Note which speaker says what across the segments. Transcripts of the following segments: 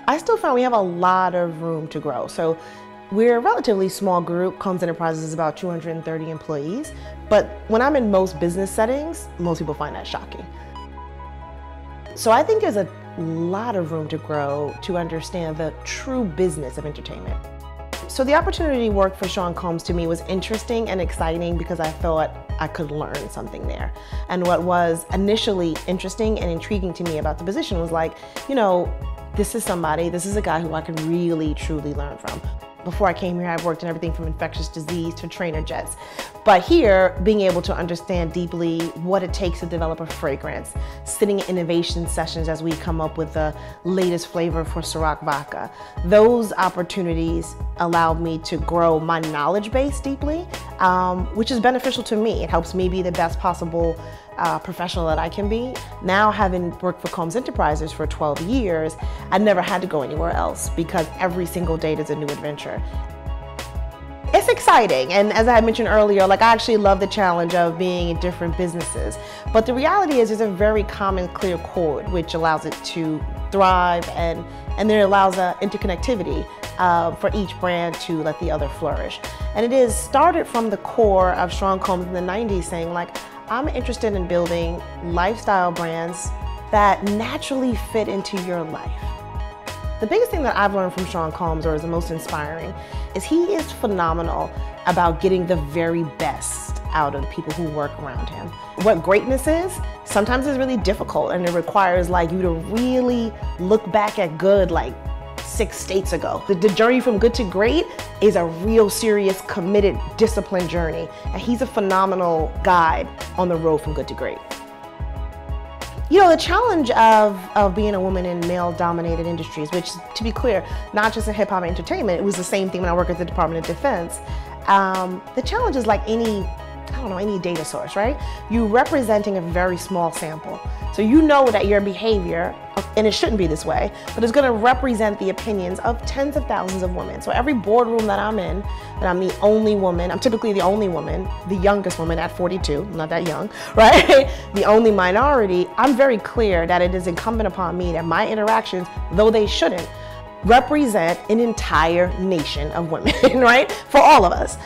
Speaker 1: I still find we have a lot of room to grow. So we're a relatively small group. Combs Enterprises is about 230 employees. But when I'm in most business settings, most people find that shocking. So I think there's a lot of room to grow to understand the true business of entertainment. So the opportunity to work for Sean Combs to me was interesting and exciting because I thought I could learn something there. And what was initially interesting and intriguing to me about the position was like, you know, this is a guy who I can really, truly learn from. Before I came here, I worked in everything from infectious disease to trainer jets. But here, being able to understand deeply what it takes to develop a fragrance, sitting in innovation sessions as we come up with the latest flavor for Ciroc vodka, those opportunities allowed me to grow my knowledge base deeply, which is beneficial to me. It helps me be the best possible professional that I can be. Now, having worked for Combs Enterprises for 12 years, I never had to go anywhere else because every single day is a new adventure. It's exciting, and as I mentioned earlier, like I actually love the challenge of being in different businesses. But the reality is there's a very common, clear chord which allows it to thrive, and then it allows interconnectivity for each brand to let the other flourish. And it is started from the core of Sean Combs in the 90s saying like, I'm interested in building lifestyle brands that naturally fit into your life. The biggest thing that I've learned from Sean Combs, or is the most inspiring, is he is phenomenal about getting the very best out of people who work around him. What greatness is, sometimes it's really difficult and it requires like you to really look back at good like 6 states ago. The journey from good to great is a real serious, committed, disciplined journey. And he's a phenomenal guide on the road from good to great. You know, the challenge of being a woman in male-dominated industries, which, to be clear, not just in hip-hop entertainment, it was the same thing when I worked at the Department of Defense. The challenge is like any data source, right? You're representing a very small sample. So you know that your behavior, and it shouldn't be this way, but it's gonna represent the opinions of tens of thousands of women. So every boardroom that I'm in, and I'm the only woman, I'm typically the only woman, the youngest woman at 42, not that young, right? The only minority, I'm very clear that it is incumbent upon me that my interactions, though they shouldn't, represent an entire nation of women, right? For all of us.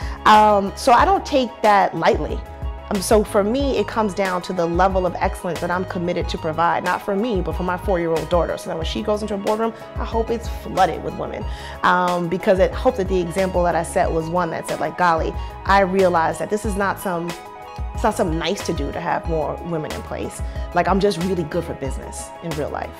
Speaker 1: So I don't take that lightly. So for me, it comes down to the level of excellence that I'm committed to provide, not for me, but for my 4-year-old daughter. So that when she goes into a boardroom, I hope it's flooded with women. Because I hope that the example that I set was one that said like, golly, I realized that this is not some, it's not some nice to do to have more women in place. Like I'm just really good for business in real life.